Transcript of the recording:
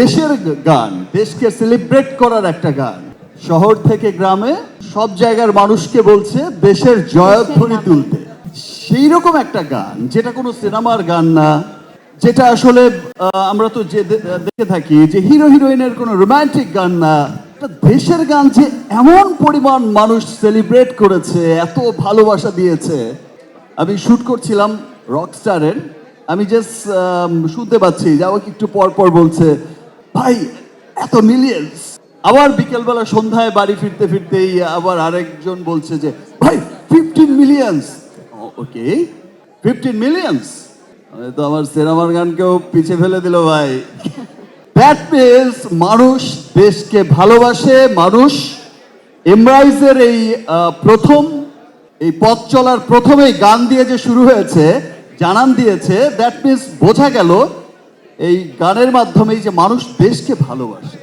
দেশের গান, দেশকে সেলিব্রেট করার একটা গান। শহর থেকে গ্রামে সব জায়গার মানুষকে বলছে দেশের জয়ধ্বনি তুলতে। সেই রকম একটা গান, যেটা কোনো সিনেমার গান না, যেটা আসলে আমরা তো যে দেখে থাকি যে হিরো হিরোইনের কোনো রোমান্টিক গান না, দেশের গান যে এমন পরিমাণ মানুষ সেলিব্রেট করেছে, এত ভালোবাসা দিয়েছে। আমি শুট করছিলাম রকস্টারের, আমি জাস্ট শুনতে পাচ্ছি যে আমাকে একটু পর পর বলছে ভাই এত মিলিয়ন্স। আবার বিকেলবেলা সন্ধ্যায় বাড়ি ফিরতে ফিরতেই আবার আরেকজন বলছে যে ভাই 15 মিলিয়ন্স। ওকে 15 মিলিয়ন্স, তো আমার সিনেমার গানকেও পিছে ফেলে দিল ভাই। দ্যাট মিনস মানুষ দেশকে ভালোবাসে। মানুষ এমরাইজের এই প্রথম এই পথ চলার প্রথমেই গান দিয়ে যে শুরু হয়েছে, জানান দিয়েছে, দ্যাট মিনস বোঝা গেল এই গানের মাধ্যমেই যে মানুষ দেশকে ভালোবাসে।